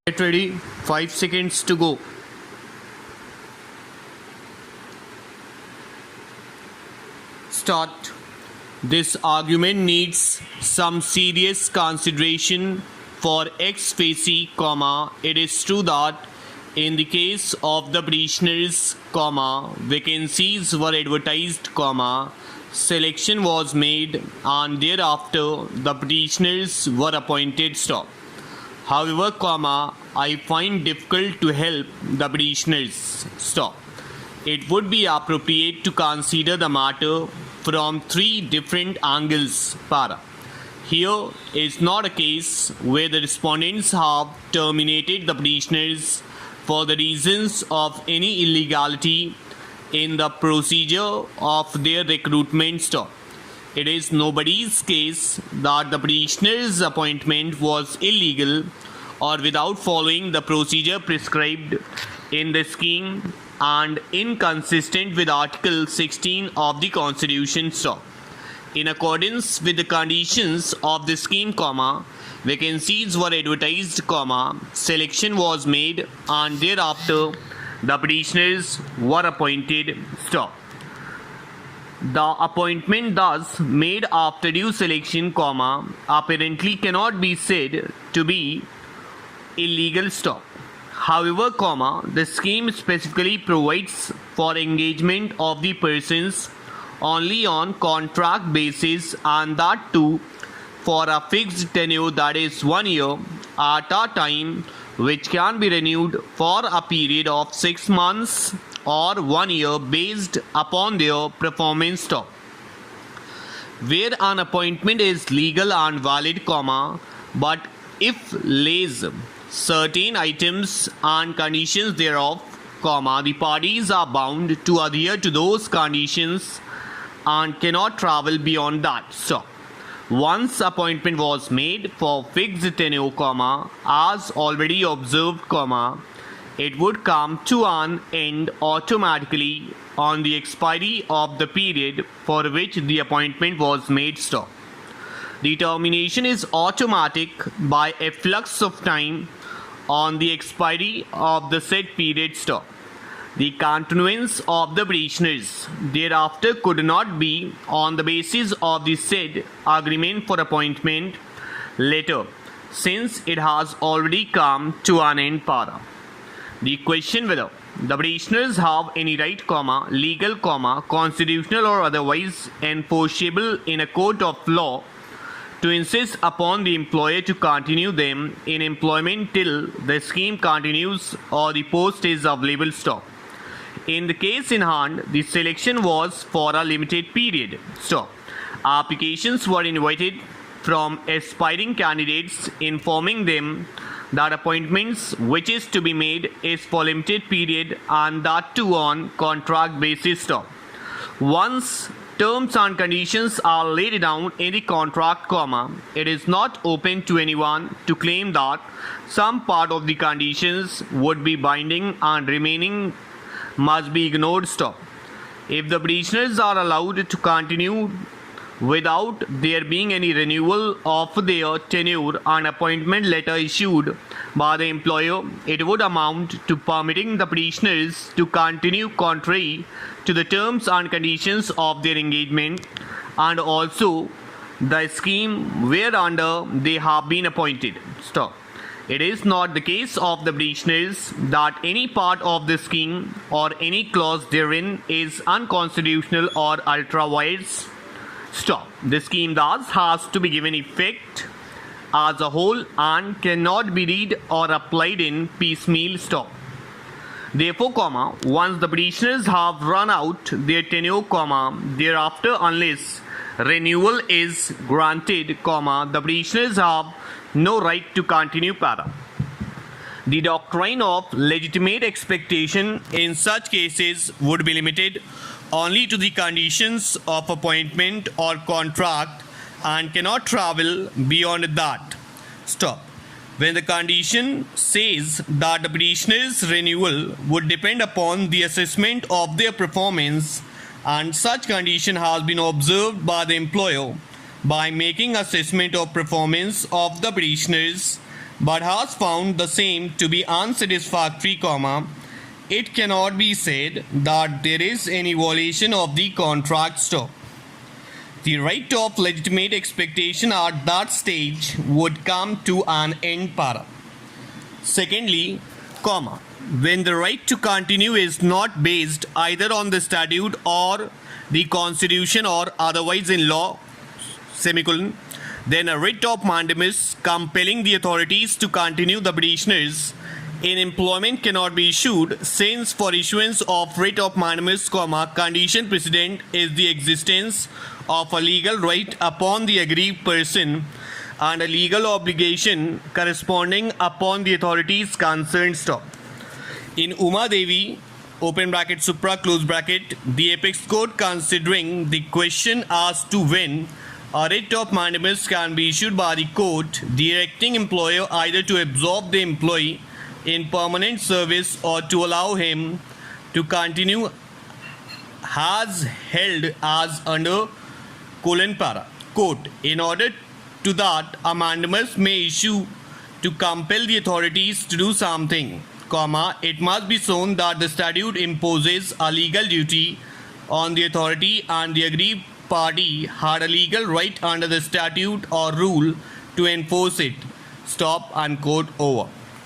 Get ready, 5 seconds to go. Start. This argument needs some serious consideration for ex facie, it is true that in the case of the petitioners, vacancies were advertised, selection was made and thereafter the petitioners were appointed. Stop. However, I find difficult to help the petitioners. Stop. It would be appropriate to consider the matter from 3 different angles. Here is not a case where the respondents have terminated the petitioners for the reasons of any illegality in the procedure of their recruitment. Stop. It is nobody's case that the petitioner's appointment was illegal or without following the procedure prescribed in the scheme and inconsistent with Article 16 of the Constitution. Stop. In accordance with the conditions of the scheme, vacancies were advertised, selection was made and thereafter the petitioners were appointed. Stop. The appointment thus made after due selection, apparently cannot be said to be illegal. Stop. However, the scheme specifically provides for engagement of the persons only on contract basis, and that too for a fixed tenure, that is 1 year at a time, which can be renewed for a period of 6 months or 1 year based upon their performance. Stop. Where an appointment is legal and valid, but if lays certain items and conditions thereof, the parties are bound to adhere to those conditions and cannot travel beyond that. Stop. Once appointment was made for fixed tenure, as already observed, it would come to an end automatically on the expiry of the period for which the appointment was made. Stop. The termination is automatic by efflux of time on the expiry of the said period. Stop. The continuance of the petitioners thereafter could not be on the basis of the said agreement for appointment later, since it has already come to an end. The question whether the petitioners have any right, legal, constitutional or otherwise enforceable in a court of law, to insist upon the employer to continue them in employment till the scheme continues or the post is available. Stop. In the case in hand, the selection was for a limited period. Stop. Applications were invited from aspiring candidates, informing them that appointments which is to be made is for limited period and that too on contract basis. Stop. Once terms and conditions are laid down in the contract, it is not open to anyone to claim that some part of the conditions would be binding and remaining must be ignored. Stop. If the petitioners are allowed to continue without there being any renewal of their tenure and appointment letter issued by the employer, it would amount to permitting the petitioners to continue contrary to the terms and conditions of their engagement and also the scheme whereunder they have been appointed. Stop. It is not the case of the petitioners that any part of the scheme or any clause therein is unconstitutional or ultra vires. Stop. The scheme thus has to be given effect as a whole and cannot be read or applied in piecemeal. Stop. Therefore, once the petitioners have run out their tenure, thereafter unless renewal is granted, the petitioners have no right to continue. The doctrine of legitimate expectation in such cases would be limited only to the conditions of appointment or contract and cannot travel beyond that. Stop. When the condition says that the petitioner's renewal would depend upon the assessment of their performance, and such condition has been observed by the employer by making assessment of performance of the petitioners, but has found the same to be unsatisfactory, it cannot be said that there is any violation of the contract. The right of legitimate expectation at that stage would come to an end. Secondly, when the right to continue is not based either on the statute or the constitution or otherwise in law, then a writ of mandamus compelling the authorities to continue the petitioners in employment cannot be issued, since for issuance of writ of mandamus, condition precedent is the existence of a legal right upon the aggrieved person and a legal obligation corresponding upon the authorities concerned. In Uma Devi, open bracket supra close bracket, the apex court, considering the question as to when a writ of mandamus can be issued by the court directing employer either to absorb the employee in permanent service or to allow him to continue, has held as under quote, in order to that a mandamus may issue to compel the authorities to do something, it must be shown that the statute imposes a legal duty on the authority and the aggrieved party had a legal right under the statute or rule to enforce it. Unquote, over.